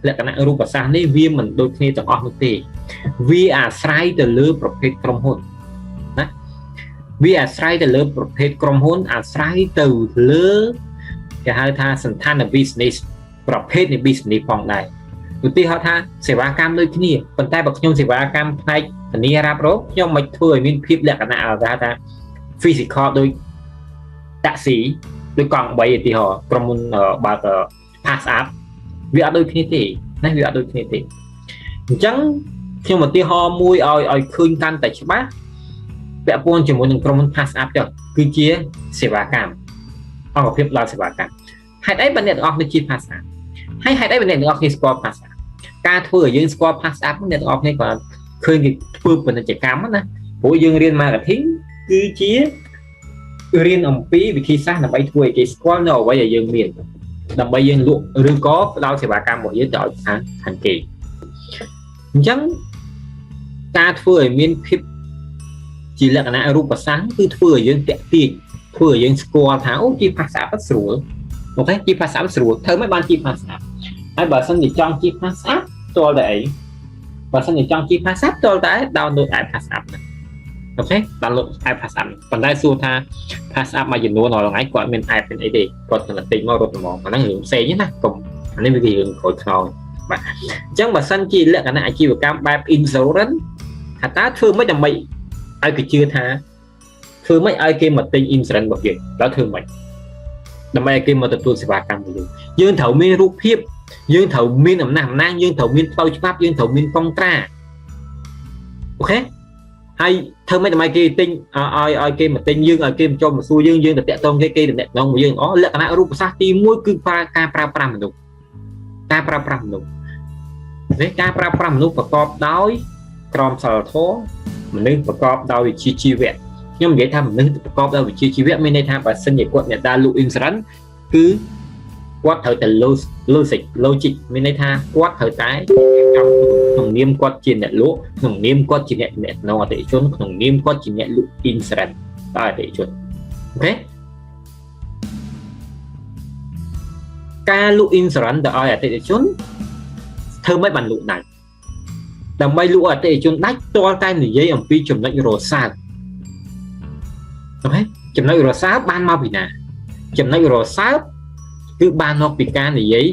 lẽ cả nãy rùa sáng này viêm mình đôi khi chẳng óc tê vì sai từ lứaประเภท ក្រុមហ៊ុន ណា vì sai từ lứa ประเภท ក្រុមហ៊ុន sai từ lứa គេហៅថាសន្តាន business ប្រភេទនៃ business ផងដែរឧទាហរណ៍ថាសេវាកម្មដូចគ្នាប៉ុន្តែបើខ្ញុំសេវាកម្មផ្នែកធានារ៉ាប់រងខ្ញុំមិនធ្វើឲ្យមានភាពលក្ខណៈថា physical ដូចតាក់ស៊ីដូចកង់3ឧទាហរណ៍ក្រុមហ៊ុនបើក pass up វាអត់ដូចគ្នាទេណាវាអត់ដូចគ្នាទេអញ្ចឹងខ្ញុំឧទាហរណ៍មួយឲ្យឃើញកាន់តែច្បាស់ពាក់ព័ន្ធជាមួយនឹងក្រុមហ៊ុន pass up ចុះគឺជាសេវាកម្មអង្គភាពដល់សេវាកម្មហេតុអីបើអ្នកទាំងអស់គ្នាជា pass up ហើយហេតុអីបើអ្នកទាំងអស់គ្នាស្គាល់ pass up ការធ្វើឲ្យយើងស្គាល់ pass up អ្នកទាំងអស់គ្នាគាត់ឃើញគេធ្វើពាណិជ្ជកម្មណាព្រោះយើងរៀន marketing គឺជារៀនអំពីវិធីសាស្ត្រដើម្បីធ្វើឲ្យគេស្គាល់នៅអ្វីដែលយើងមានដើម្បីយើងលក់ឬក៏ផ្ដល់សេវាកម្មរបស់យើងទៅឲ្យខាងគេអញ្ចឹងការធ្វើឲ្យមានភាពជាលក្ខណៈរូបសាស្ត្រគឺធ្វើឲ្យយើងតាក់ទាញធ្វើឲ្យយើងស្គាល់ថាអូជាភាសាស្រួលអូខេជាភាសាស្រួលធ្វើមិនបានជាភាសាហើយបើសិនជាចង់ជាភាសាផ្ទាល់តែអីបើសិនជាចង់ជាភាសាផ្ទាល់តែ download app ភាសាណាអូខេ download app ភាសាប៉ុន្តែសួរថា pass up មួយចំនួនរាល់ថ្ងៃគាត់មាន app เป็นអីទេគាត់តែទិញមករត់ហ្មងអាហ្នឹងរឿងផ្សេងណាកុំអានេះវារឿងក្រូចខ្នងបាទអញ្ចឹងបើសិនជាលក្ខណៈអាជីវកម្មបែប insurance ថាតើធ្វើម៉េចដើម្បីឲ្យគេជឿថាធ្វើម៉េចឲ្យគេមកទិញ insurance របស់យើងដល់ធ្វើម៉េចដើម្បីឲ្យគេមកទទួលសេវាកម្មរបស់យើងត្រូវមានរូបភាពយើងត្រូវមានអំណះអំណាងយើងត្រូវមានផ្លូវច្បាប់យើងត្រូវមានកុងត្រាអូខេហើយធ្វើម៉េចដើម្បីគេទិញឲ្យគេមកទិញយើងឲ្យគេមកចូលមកសួរយើងទៅតាក់ទងគេទៅតាក់ទងមកយើងអូលក្ខណៈរូបសាស្ត្រទី1គឺការប្រើប្រាស់មនុស្សការប្រើប្រាស់មនុស្សការប្រើប្រាស់មនុស្សប្រកបដោយក្រមសីលធម៌មនុស្សប្រកបដោយវិជ្ជាជីវៈខ្ញុំនិយាយថាមនុស្សប្រកបដោយវិជ្ជាជីវៈមានន័យថាបើសិនជាគាត់អ្នកដើរលក់ insurance គឺគាត់ត្រូវតែ logic មានន័យថាគាត់ត្រូវតែក្នុងនាមគាត់ជាអ្នកលក់ក្នុងនាមគាត់ជាអ្នកនៅអតិថិជនក្នុងនាមគាត់ជាអ្នកលក់ insurance ដល់អតិថិជនអូខេការលក់ insurance ទៅឲ្យអតិថិជនធ្វើមិនបានលក់ដាច់ដើម្បីលក់អតិថិជនដាច់តលតែនិយាយអំពីចំណុចរសើបអូខេចំណុចរសើបបានមកពីណាចំណុចរសើបគឺបានមកពីការនិយាយ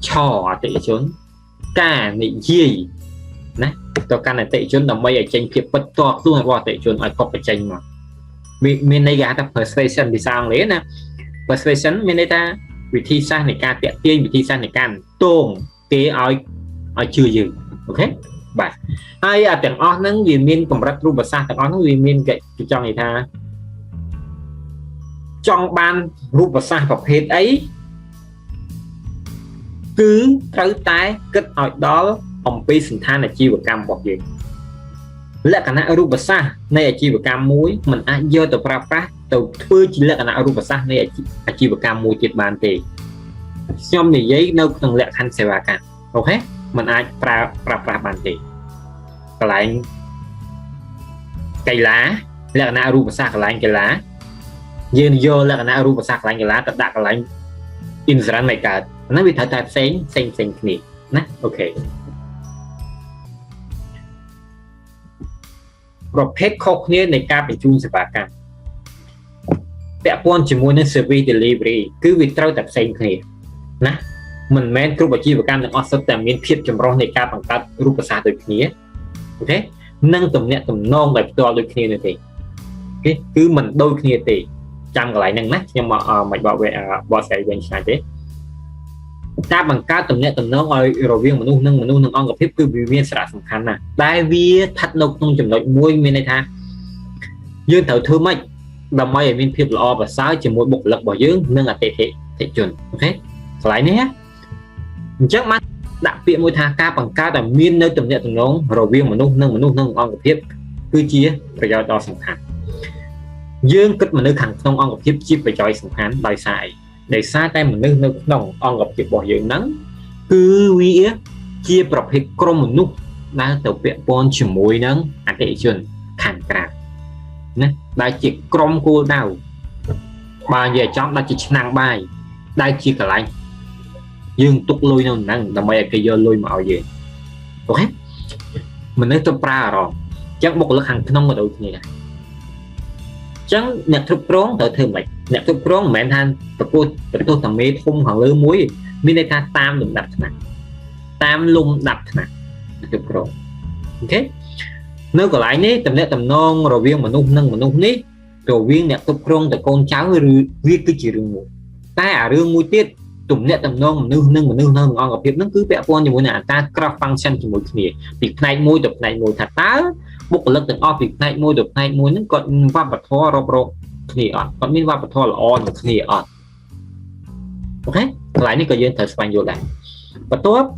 ឆអតិថិជនការនិយាយណាទៅកាន់អតិថិជនដើម្បីឲ្យចេញភាពពិតផ្ទាល់ខ្លួនរបស់អតិថិជនឲ្យកប់បញ្ចេញមកមានន័យថា persuasion ភាសាអង់គ្លេសណា persuasion មានន័យថាវិធីសាស្ត្រនៃការតាក់ទាញវិធីសាស្ត្រនៃការតងគេឲ្យជឿយើងអូខេបាទហើយទាំងអស់ហ្នឹងវាមានកម្រិតរូបសាស្ត្រទាំងអស់ហ្នឹងវាមានគេចង់និយាយថាចង់បានរូបសាស្ត្រប្រភេទអីគឺត្រូវតែគិតឲ្យដល់អំពីសន្តានអាជីវកម្មរបស់យើងលក្ខណៈរូបសាស្ត្រនៃអាជីវកម្មមួយมันអាចយកទៅប្រើប្រាស់ទៅធ្វើជាលក្ខណៈរូបសាស្ត្រនៃអាជីវកម្មមួយទៀតបានទេខ្ញុំនិយាយនៅក្នុងលក្ខខណ្ឌសេវាកម្មអូខេมันអាចប្រើប្រាស់បានទេកន្លែងកីឡាលក្ខណៈរូបសាស្ត្រកន្លែងកីឡាយើងយកលក្ខណៈរូបសាស្ត្រកន្លែងកីឡាទៅដាក់កន្លែង insurance មិនកើតហ្នឹងវាត្រូវតែផ្សេងគ្នាណាអូខេប្រភេទខុសគ្នានៃការបញ្ជូនសេវាកម្មពាក់ព័ន្ធជាមួយនឹង service delivery គឺវាត្រូវតែផ្សេងគ្នាណាមិនមែនគ្រប់អាជីវកម្មទាំងអស់សុទ្ធតែមានភាពចម្រុះនៃការបង្កើតរូបសាស្ត្រដូចគ្នាអូខេនិងទំនាក់ទំនងដោយផ្ទាល់ដូចគ្នានោះទេអូខេគឺមិនដូចគ្នាទេចាំកន្លែងហ្នឹងណាខ្ញុំមិនបកស្រាយវិញឆ្ងាយទេការបង្កើតទំនាក់ទំនងឲ្យរវាងមនុស្សនិងអង្គភាពគឺវាមានសារៈសំខាន់ណាស់តែវាស្ថិតនៅក្នុងចំណុចមួយមានន័យថាយើងត្រូវធ្វើម៉េចដើម្បីឲ្យមានភាពល្អប្រសើរជាមួយបុគ្គលិករបស់យើងនិងអតិថិជនអូខេកន្លែងនេះអញ្ចឹងបានដាក់ពាក្យមួយថាការបង្កើតឲ្យមាននៅទំនាក់ទំនងរវាងមនុស្សនិងអង្គភាពគឺជាប្រយោជន៍ដ៏សំខាន់យើងគិតមនុស្សខាងក្នុងអង្គភាពជាប្រយោជន៍សំខាន់ដោយសារតែមនុស្សនៅក្នុងអង្គភាពរបស់យើងហ្នឹងគឺវាជាប្រភេទក្រុមមនុស្សដែលទៅពាក់ព័ន្ធជាមួយនឹងអតិថិជនខាងក្រៅណាដែលជាក្រុមគោលដៅបើនិយាយចំដែលជាឆ្នាំងបាយដែលជាកន្លែង dương tục lôi nó năng làm mấy cái do lôi mạo gì ok mình nói tôi pra rồi chắc một lực hàng không ở đâu thì này chẳng nhặt thực rốn tới thường mày nhặt thực rốn mẹ than tập tôi thầm mê thung hàng lứa muối mình đây ta tam lùng đập nè tam lùng đập nè thực rốn ok nếu còn lại ní tầm nét tầm non rồi viên mà nung ní rồi viên nhặt thực rốn từ con cháu viên cứ chỉ rừng mùi ta à rừng mùi tiết tụm nét tầm non mà nung ngon gặp việc nó cứ vẽ con như mỗi nào ta craft function cho mỗi người việc này môi tập này môi thật tá một lực từng off việc này môi được này môi nó còn va bật thoa rồi thì còn miếng va bật thoa là on thì ok lại ní cái dân thời spanish lại và tốt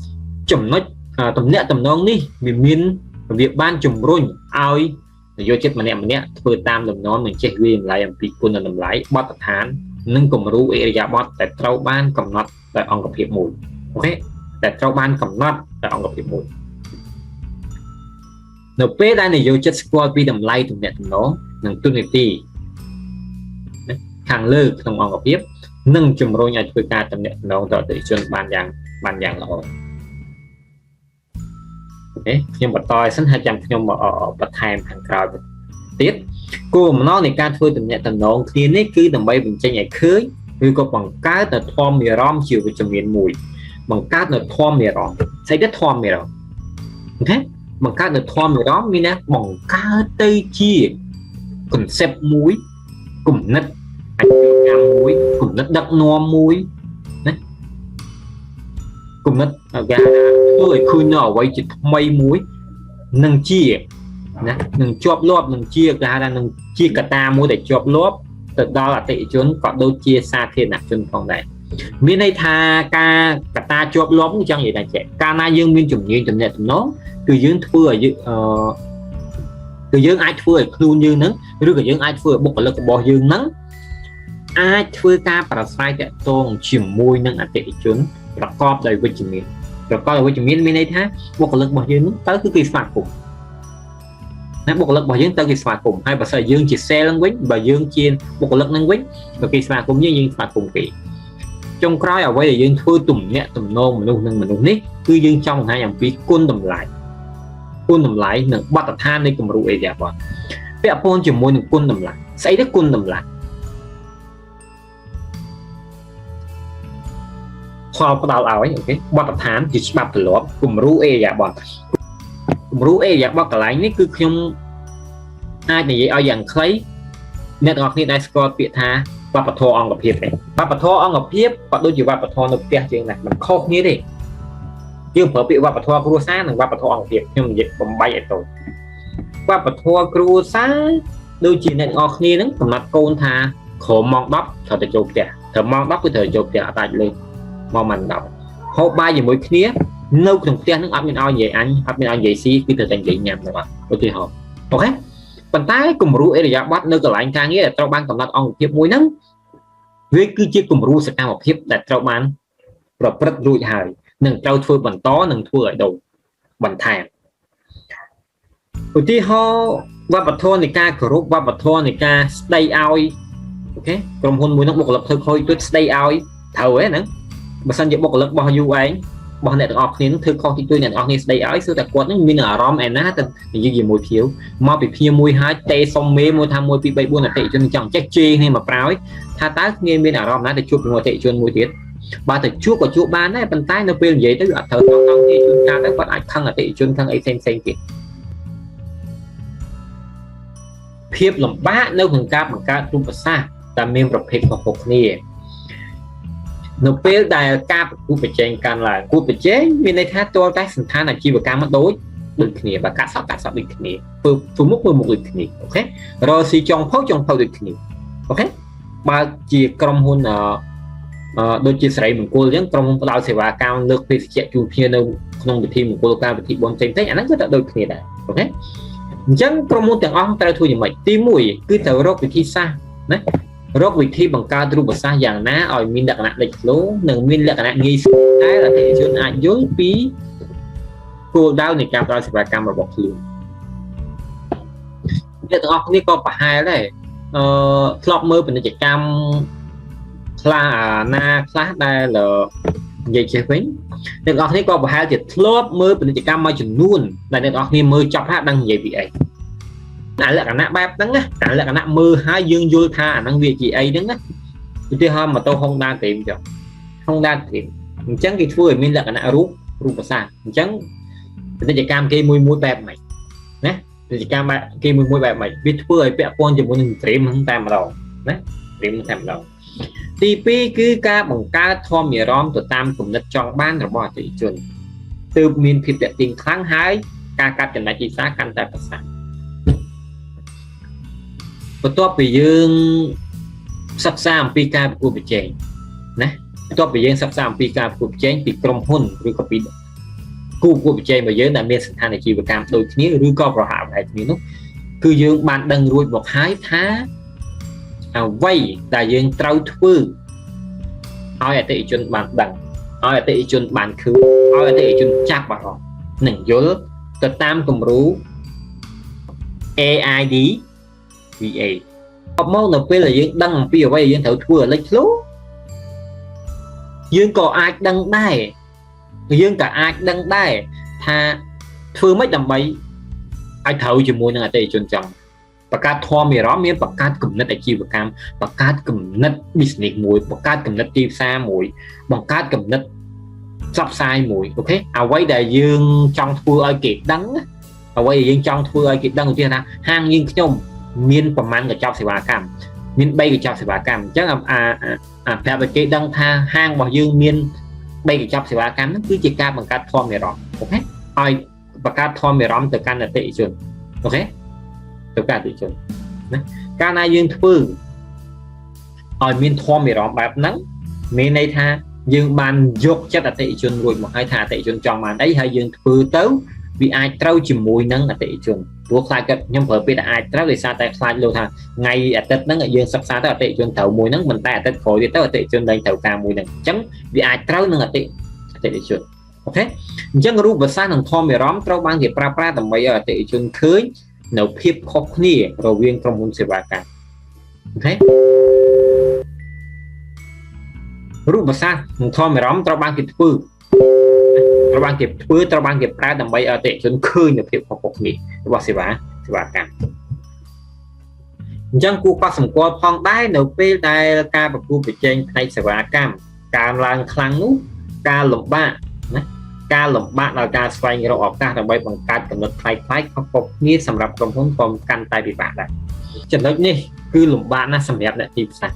chủng nó tầm nét tầm non đi miền việc ban chủng run ai vô chết mà nè vừa tam tầm non mình check riêng lại em bị quân làm lại bắt thán nâng cùng rú area bot tại trâu ban cầm nọt tại ông gặp hiệp mùi ok tại trâu ban cầm nọt tại ông gặp hiệp mùi nếu bé đây này vô chất squad vì đầm lay tụi nó nâng tuân ti hàng lư không ông gặp hiệp nâng chùm rồi nhà chơi ca tụi nóต่อ tự chân ban dạng là ok nhưng mà tôi sẵn 200 nhưng mà ở bật time hàng cào tiếp cô mà nó này ca thôi tụi nó thì này cứ tầm bay mình chơi nhảy khơi vì có bằng cá là thom mì rom chiều về trong miền mùi bằng cá là thom mì rom xây đất thom mì rom ok bằng cá là thom mì rom mi nè bằng cá tây chia concept muối cùng nứt muối cùng nứt đất no muối cùng nứt gà thôi khui nhỏ quay chỉ mây muối nâng chia nè nâng chọp lốp nâng chia ra nâng chia cả ta muối để chọp lốp từ đó là tệ chốn còn đôi chia xa thiên nạp chân phòng này miền đây tha ca cả ta chọp lốp cũng chẳng vậy là trẻ ca na dương miền chủng như chủng nhật nó từ dương thưa từ dương ai thưa luôn như nắng rồi từ dương ai thưa bộc lực bò dương nắng ai thưa ca parasite tệ tôn chìm môi nâng tệ chốn và co đầy vitamin rồi co đầy vitamin miền đây tha bộc lực bò dương tới cứ kỳ phạt cùng bộ lực bảo dương tới cái phạt cùng hai bà sợ dương chỉ xe lăng quýnh và dương chiên bộ lực năng quýnh và cái phạt cũng như dương phạt cùng kỳ trong cái ở đây là dương thưa tùm nhẹ tùm nôn mình nung nít cứ dương trong hai dòng phí côn tùm lại nâng bắt tập than đi cùng rượu đẹp vào vẽ phôn chỉ môi nâng côn tùm lại xây đất côn tùm lại khoa có đào áo ấy ok bắt tập than chỉ bắt từ lốp cùng rượu đẹp vào rú dạng bao cả lại ní cứ không ai này vậy ao dạng khay net ngọc này score biệt tha và bật thô ông gặp hiệp này và bật thô ông gặp hiệp và đôi chỉ và bật thô nó kia chuyện này mình khóc như thế nhưng phở bị và bật thô cua sáng và bật thô ông hiệp nhưng dịch bầm bay rồi và bật thô cua sáng đôi chỉ net ngọc này nó cầm mặt côn tha khổ mong đắp thời từ chụp kìa thời mong đắp với thời chụp kìa tại lên mong mình đọc hộp ba gì mỗi kia nâu trong tiền nước áp ao về anh áp ao về xí cái từ thành vậy nhầm rồi bạn ok họ ok bàn tay cùng rú ấy là bắt nơi cái lại càng nghĩa là trâu ban cầm đặt ông hiệp muối nắng với cứ chia cùng rú sẽ cao một hiệp đặt trâu ban rồi rất rụi hài nâng trâu thua bằng tó nâng thua ở đầu bằng thang ởที่họ và bật thôn này ca group và bật thôn này ca stay out ok còn hôn muối nó một lập thôi thôi tôi stay out thầu ấy nữa mà sang những bộ lực bao nhiêu ấy bọn này học thì nó thư con thì tôi nhận học thì đây ấy sự đặc quán nó như là rom and nát thì như gì mùi thiếu mà bị phia mùi hai tê xong mê mùi tham mùi bị bay buôn là tệ cho nên chẳng chắc chi hay mà práo ấy tha tác nghe bên ở rom nát để chụp ngồi tệ cho mùi tiết ba thật chuốc của chuốc ban đấy bàn tay nó bên vậy tới thở không thì chúng ta các bạn ai thân là tệ cho thân ấy xem kìa phiếp lòng bát nếu bằng ca trung và xa ta miên rập hiệp của phục nè nóពេលដែលការប្រគួតប្រជែងកាន់ឡើងគួតប្រជែងមានន័យថាតើតែសន្តានអាជីវកម្មដូចគ្នាបើកាត់សក់ដូចគ្នាធ្វើមុខដូចគ្នាអូខេរកស៊ីចុងផុសដូចគ្នាអូខេបើជាក្រុមហ៊ុនដូចជាសេរីមង្គលអញ្ចឹងក្រុមហ៊ុនផ្ដល់សេវាកម្មលើកភេសជ្ជៈជូនភ្ញៀវនៅក្នុងពិធីមង្គលការពិធីបុណ្យផ្សេងៗអាហ្នឹងគឺតែដូចគ្នាដែរអូខេអញ្ចឹងក្រុមហ៊ុនទាំងអស់ត្រូវធ្វើយ៉ាងម៉េចទី1គឺត្រូវរកវិធីសាស្ត្រណារកវិធីបង្កើតរូបសាស្ត្រយ៉ាងណាឲ្យមានលក្ខណៈលេចធ្លោនិងមានលក្ខណៈងាយស្រួលតែអតិថិជនអាចយល់ពីគោលដៅនៃការផ្ដល់សេវាកម្មរបស់ខ្លួនអ្នកទាំងអស់គ្នាក៏ប្រហែលដែរធ្លាប់មើលពាណិជ្ជកម្មខ្លះណាខ្លះដែល និយាយចេះវិញអ្នកនរគ្នាក៏ប្រហែលជាធ្លាប់មើលពាណិជ្ជកម្មមួយចំនួនដែលអ្នកនរគ្នាមើលចប់ហើយដឹងនិយាយពីអីតែលក្ខណៈបែបហ្នឹងណាតែលក្ខណៈមើលហើយយើងយល់ថាអាហ្នឹងវាជាអីហ្នឹងណាឧទាហរណ៍ម៉ូតូ Honda Dream ចុះ Honda Dream អញ្ចឹងគេធ្វើឲ្យមានលក្ខណៈរូបសាស្ត្រអញ្ចឹងពាណិជ្ជកម្មគេមួយបែបម៉េចណាពាណិជ្ជកម្មគេមួយបែបម៉េចវាធ្វើឲ្យពាក់ព័ន្ធជាមួយនឹង Dream ហ្នឹងតែម្ដងណា Dream តែម្ដងទី2គឺការបង្កើតធម៌អារម្មណ៍ទៅតាមគំនិតចង់បានរបស់អតិថិជនទើបមានភាពតាក់ទាញខ្លាំងហើយការកាត់ចំណាយទីផ្សារកាន់តែប្រសើរបន្ទាប់ពីយើងសិក្សាអំពីការប្រកួតប្រជែងណាបន្ទាប់ពីយើងសិក្សាអំពីការប្រកួតប្រជែងពីក្រុមហ៊ុនឬក៏ពីគូប្រកួតប្រជែងរបស់យើងដែលមានស្ថានភាពកម្មដូចគ្នាឬក៏ប្រហាក់ប្រហែលគ្នានោះគឺយើងបានដឹងរួចមកហើយថាអ្វីដែលយើងត្រូវធ្វើឲ្យអតិថិជនបានដឹងឲ្យអតិថិជនបានឃើញឲ្យអតិថិជនចាប់អារម្មណ៍និងយល់ទៅតាមគំរូ AID VA អបមកនៅពេលដែលយើងដឹងអំពីអ្វីដែលយើងត្រូវធ្វើលេចធ្លោយើងក៏អាចដឹងដែរថាធ្វើម៉េចដើម្បីឲ្យត្រូវជាមួយនឹងអតិថិជនចង់បង្កើតធម៌អារម្មណ៍មានបង្កើតគំនិតអាជីវកម្មបង្កើតគំនិត business មួយបង្កើតគំនិតទីផ្សារមួយបង្កើតគំនិតផ្សព្វផ្សាយមួយអូខេអ្វីដែលយើងចង់ធ្វើឲ្យគេដឹងអ្វីដែលយើងចង់ធ្វើឲ្យគេដឹងឧទាហរណ៍ថាហាងយើងខ្ញុំមានប្រមាណកញ្ចប់សេវាកម្មមាន3កញ្ចប់សេវាកម្មអញ្ចឹងប្រាប់ឲ្យគេដឹងថាហាងរបស់យើងមាន3កញ្ចប់សេវាកម្មហ្នឹងគឺជាការបង្កើតធម៌អារម្មណ៍អូខេឲ្យបង្កើតធម៌អារម្មណ៍ទៅកាន់អតិថិជនអូខេទៅកាន់អតិថិជនណាកាលណាយើងធ្វើឲ្យមានធម៌អារម្មណ៍បែបហ្នឹងមានន័យថាយើងបានយកចិត្តអតិថិជនរួចមកហើយថាអតិថិជនចង់បានអីហើយយើងធ្វើទៅវាអាចត្រូវជាមួយនឹងអតិថិជនព្រោះខ្លាចគាត់ខ្ញុំប្រើពាក្យថាអាចត្រូវដោយសារតែខ្លាចលោកថាថ្ងៃអាទិត្យហ្នឹងយើងសិក្សាទៅអតិថិជនត្រូវមួយហ្នឹងមិនតែអាទិត្យក្រោយទៀតទៅអតិថិជនលែងត្រូវការមួយហ្នឹងអញ្ចឹងវាអាចត្រូវនឹងអតិថិជនអូខេអញ្ចឹងរូបសាស្ត្រនិងធម៌អារម្មណ៍ត្រូវបានគេប្រើប្រាស់ដើម្បីឲ្យអតិថិជនឃើញនៅភាពខុសគ្នារវាងក្រុមហ៊ុនសេវាកម្មអូខេរូបសាស្ត្រនិងធម៌អារម្មណ៍ត្រូវបានគេធ្វើត្រូវបានគេប្រើដើម្បីឲ្យអតិថិជនឃើញនៅភាពខុសគ្នារបស់សេវាកម្មអញ្ចឹងគួរកត់សម្គាល់ផងដែរនៅពេលដែលការប្រកួតប្រជែងផ្នែកសេវាកម្មកើនឡើងខ្លាំងនោះការលំបាកដល់ការស្វែងរកឱកាសដើម្បីបង្កើតគំនិតប្លែកៗខុសៗគ្នាសម្រាប់ក្រុមហ៊ុនក៏កាន់តែពិបាកដែរចំណុចនេះគឺលំបាកណាស់សម្រាប់អ្នកទីផ្សារ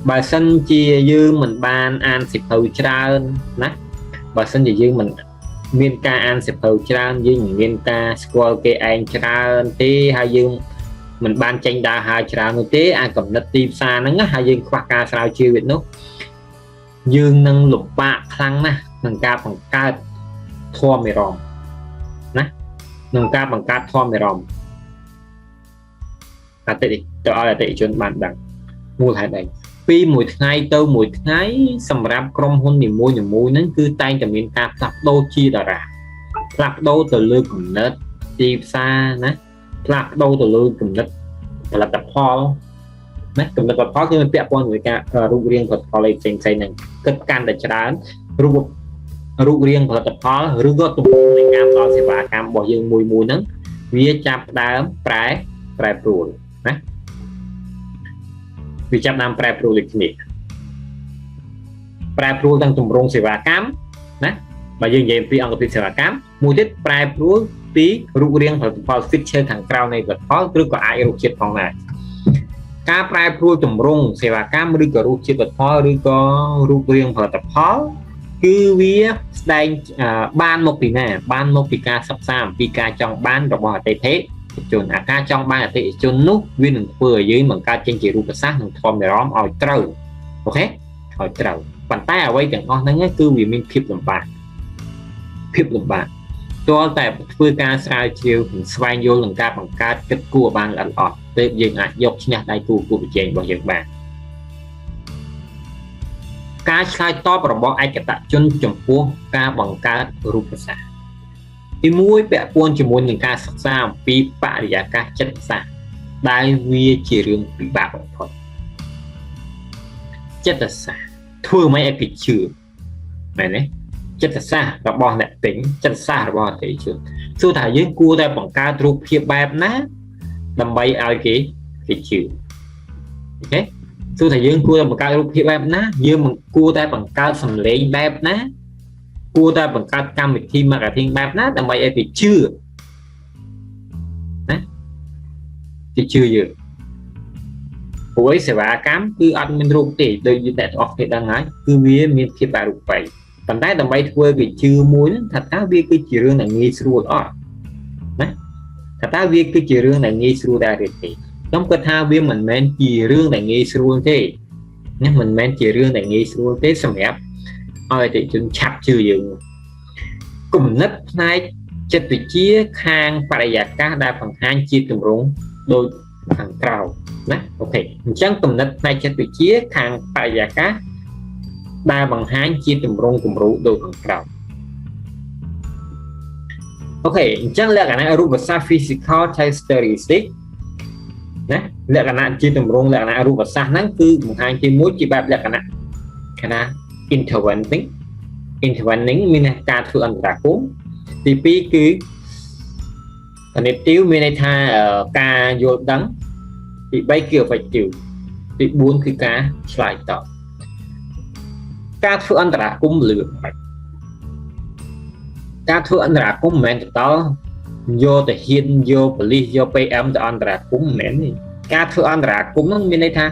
បើសិនជាយើងមិនបានអានសៀវភៅច្រើនណាបើសិនជាយើងមិនមានការអានសៀវភៅច្រើនយើងមិនមានការស្គាល់គេឯងច្រើនទេហើយយើងមិនបានចេញដើរហើរច្រើននោះទេអាគំនិតទីផ្សារហ្នឹងហើយយើងខ្វះការស្រាវជ្រាវវានោះយើងនឹងលំបាកខ្លាំងណាស់ក្នុងការបង្កើតធម៌អារម្មណ៍ណាក្នុងការបង្កើតធម៌អារម្មណ៍អតិថិជនបានដឹងមូលហេតុអីពីមួយថ្ងៃទៅមួយថ្ងៃសម្រាប់ក្រុមហ៊ុននីមួយៗហ្នឹងគឺតែងតែមានការផ្លាស់ប្ដូរជាតារាផ្លាស់ប្ដូរទៅលើគំនិតទីផ្សារណាផ្លាស់ប្ដូរទៅលើគំនិតផលិតផលណាគំនិតផលិតផលគឺមានពាក់ព័ន្ធជាមួយការរូបរាងផលិតផលផ្សេងៗហ្នឹងគិតកាន់តែច្រើនរូបរាងផលិតផលឬក៏ទំហំនៃការផ្ដល់សេវាកម្មរបស់យើងមួយហ្នឹងវាចាប់ផ្ដើមប្រែប្រួលណាវាចាប់ដើមប្រែប្រួលដូចគ្នាប្រែប្រួលទាំងទម្រង់សេវាកម្មណាបើយើងនិយាយពីអង្គភាពសេវាកម្មមួយទៀតប្រែប្រួលពីរូបរាងផលិតផល feature ខាងក្រៅនៃផលិតផលឬក៏អាចរសជាតិផងដែរការប្រែប្រួលទម្រង់សេវាកម្មឬក៏រសជាតិផលិតផលឬក៏រូបរាងផលិតផលគឺវាស្ដែងបានមកពីណាបានមកពីការសិក្សាអំពីការចង់បានរបស់អតិថិជនការចង់បានអតិថិជននោះវានឹងធ្វើឲ្យយើងបង្កើតចេញជារូបសាស្ត្រនិងធម៌អារម្មណ៍ឲ្យត្រូវអូខេឲ្យត្រូវប៉ុន្តែអ្វីទាំងអស់ហ្នឹងគឺវាមានភាពលំបាកទាល់តែធ្វើការស្រាវជ្រាវនិងស្វែងយល់នឹងការបង្កើតគិតគូរបានល្អិតទើបយើងអាចយកឈ្នះដៃគូប្រកួតប្រជែងរបស់យើងបានការឆ្លើយតបរបស់ឯកតជនចំពោះការបង្កើតរូបសាស្ត្រទី1ពាក់ព័ន្ធជាមួយនឹងការសិក្សាអំពីបរិយាកាសចិត្តសាស្ត្រដែលវាជារឿងពិបាកបំផុតចិត្តសាស្ត្រធ្វើម៉េចឲ្យគេជឿ មែនទេចិត្តសាស្ត្ររបស់អ្នកទិញចិត្តសាស្ត្ររបស់អតិថិជនសួរថាយើងគួរតែបង្កើតរូបភាពបែបណាដើម្បីឲ្យគេជឿអូខេសួរថាយើងគួរតែបង្កើតរូបភាពបែបណាយើងគួរតែបង្កើតសម្លេងបែបណាគួរតែបង្កើតកម្មវិធី marketing បែបណាដើម្បីឲ្យគេជឿណាគេជឿយើងព្រោះសេវាកម្មគឺអត់មានរូបទេដូចអ្នកទាំងអស់គ្នាដឹងហើយគឺវាមានភាពអរូបីប៉ុន្តែដើម្បីធ្វើគេជឿមួយថាតើវាគឺជារឿងដែលងាយស្រួលអត់ណាថាតើវាគឺជារឿងដែលងាយស្រួលដែរទេខ្ញុំគិតថាវាមិនមែនជារឿងដែលងាយស្រួលទេណាមិនមែនជារឿងដែលងាយស្រួលទេសម្រាប់ឲ្យអតិថិជនឆាប់ជឿយើងគំនិតផ្នែកចិត្តវិទ្យាខាងបរិយាកាសដែលបង្ហាញជាទម្រង់ដូចខាងក្រៅណាអូខេអញ្ចឹងគំនិតផ្នែកចិត្តវិទ្យាខាងបរិយាកាសដែលបង្ហាញជាទម្រង់គំរូដូចខាងក្រៅអូខេអញ្ចឹងលក្ខណៈរូបសាស្ត្រ physical characteristic ណាលក្ខណៈជាទម្រង់លក្ខណៈរូបសាស្ត្រហ្នឹងគឺបង្ហាញទីមួយជាបែបលក្ខណៈគេថា intervening មានការធ្វើអន្តរាគមន៍ទី2គឺ cognitive មានន័យថាការយល់ដឹងទី3គឺ affective ទី4គឺការឆ្លើយតបការធ្វើអន្តរាគមន៍លឿនការធ្វើអន្តរាគមន៍មិនមែនទៅដល់យកទៅហ៊ានយកប៉ូលីសយក PM ទៅអន្តរាគមន៍មិនមែនទេការធ្វើអន្តរាគមន៍ហ្នឹងមានន័យថា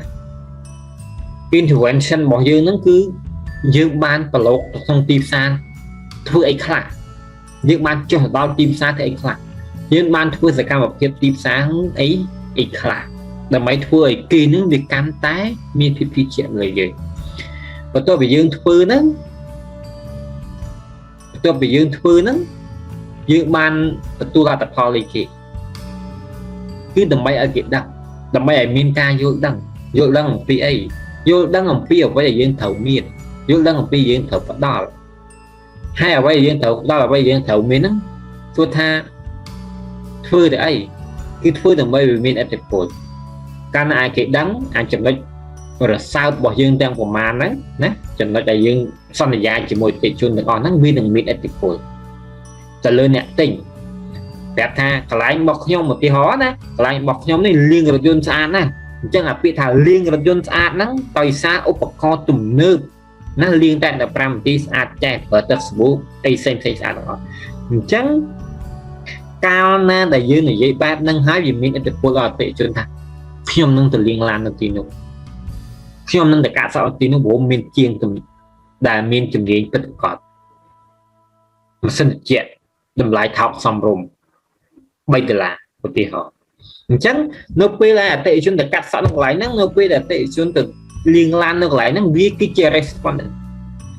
intervention របស់យើងហ្នឹងគឺយើងបានប្រឡូកទៅក្នុងទីផ្សារធ្វើអីខ្លះយើងបានចុះទៅដល់ទីផ្សារធ្វើអីខ្លះយើងបានធ្វើសកម្មភាពទីផ្សារអីខ្លះដើម្បីធ្វើឲ្យគេនឹងវាកាន់តែមានភាពជឿជាក់លើយើងបន្ទាប់ពីយើងធ្វើហ្នឹងយើងបានទទួលអត្ថផលអីគេគឺដើម្បីឲ្យគេដឹងដើម្បីឲ្យមានការយល់ដឹងអំពីអីយល់ដឹងអំពីអ្វីដែលយើងត្រូវមានយល់ដឹងអំពីយើងត្រូវផ្ដល់ហើយអ្វីយើងត្រូវផ្ដល់អ្វីយើងត្រូវមានហ្នឹងទោះថាធ្វើទៅអីគឺធ្វើដើម្បីឲ្យមានឥទ្ធិពលកាលណាឲ្យគេដឹងអាចចំណុចរសើបរបស់យើងទាំងប្រមាណហ្នឹងណាចំណុចដែលយើងសន្យាជាមួយអតិថិជនទាំងអស់ហ្នឹងវានឹងមានឥទ្ធិពលទៅលើអ្នកទិញប្រាប់ថាកន្លែងរបស់ខ្ញុំឧទាហរណ៍ណាកន្លែងរបស់ខ្ញុំនេះលាងរថយន្តស្អាតណាស់អញ្ចឹងអាពាក្យថាលាងរថយន្តស្អាតហ្នឹងដោយសារឧបករណ៍ទំនើបណាលាងតែ15នាទីស្អាតចេះប្រើទឹកសាប៊ូអីផ្សេងស្អាតទាំងអស់អញ្ចឹងកាលណាដែលយើងនិយាយបែបហ្នឹងហើយវាមានឥទ្ធិពលដល់អតិថិជនថាខ្ញុំនឹងទៅលាងឡាននៅទីនោះខ្ញុំនឹងទៅកាត់សក់ទីនោះព្រោះមានជាងដែលមានជំនាញពិតប្រាកដម៉ាស៊ីនត្រជាក់តម្លៃថោកសមរម្យ$3ឧទាហរណ៍អញ្ចឹងនៅពេលដែលអតិថិជនទៅកាត់សក់នៅកន្លែងហ្នឹងនៅពេលដែលអតិថិជនទៅលាងឡាននៅកន្លែងហ្នឹងវាគឺជា response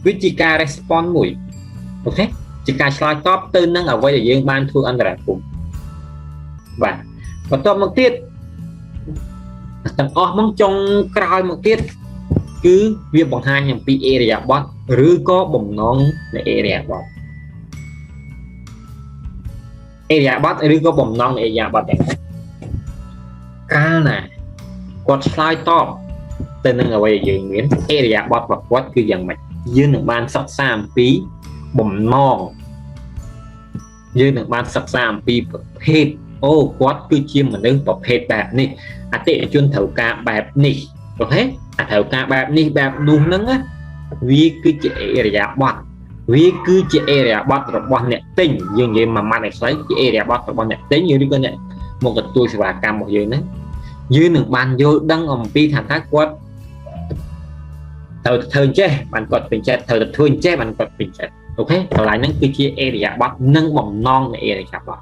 វាជាការ response មួយអូខេជាការឆ្លើយតបទៅនឹងអ្វីដែលយើងបានធ្វើអន្តរាគមន៍បាទបន្ទាប់មកទៀតទាំងអស់មកចុងក្រោយមកទៀតគឺវាបង្ហាញអំពីអេរិយាបថឬក៏បំណងនៃអេរិយាបថឬក៏បំណងនៃអេរិយាបថហ្នឹងកាលណាគាត់ឆ្លើយតបទៅនឹងអ្វីដែលយើងមានអេរិយាបថរបស់គាត់គឺយ៉ាងម៉េចយើងនឹងបានសិក្សាអំពីបំណងយើងនឹងបានសិក្សាអំពីប្រភេទអូគាត់គឺជាមនុស្សប្រភេទបែបនេះអតិថិជនត្រូវការបែបនេះអូខេត្រូវការបែបនេះបែបនោះហ្នឹងវាគឺជាអេរិយាបថរបស់អ្នកទិញយើងនិយាយមួយម៉ាត់ឲ្យខ្លីជាអេរិយាបថរបស់អ្នកទិញឬក៏អ្នកមកទទួលសេវាកម្មរបស់យើងហ្នឹងយើងនឹងបានយល់ដឹងអំពីថាតើគាត់ត្រូវធ្វើអញ្ចេះបានគាត់ពេញចិត្តត្រូវធ្វើអញ្ចេះបានគាត់ពេញចិត្តអូខេកន្លែងហ្នឹងគឺជាអេរិយាបថនិងបំណងនៃអេរិយាបថ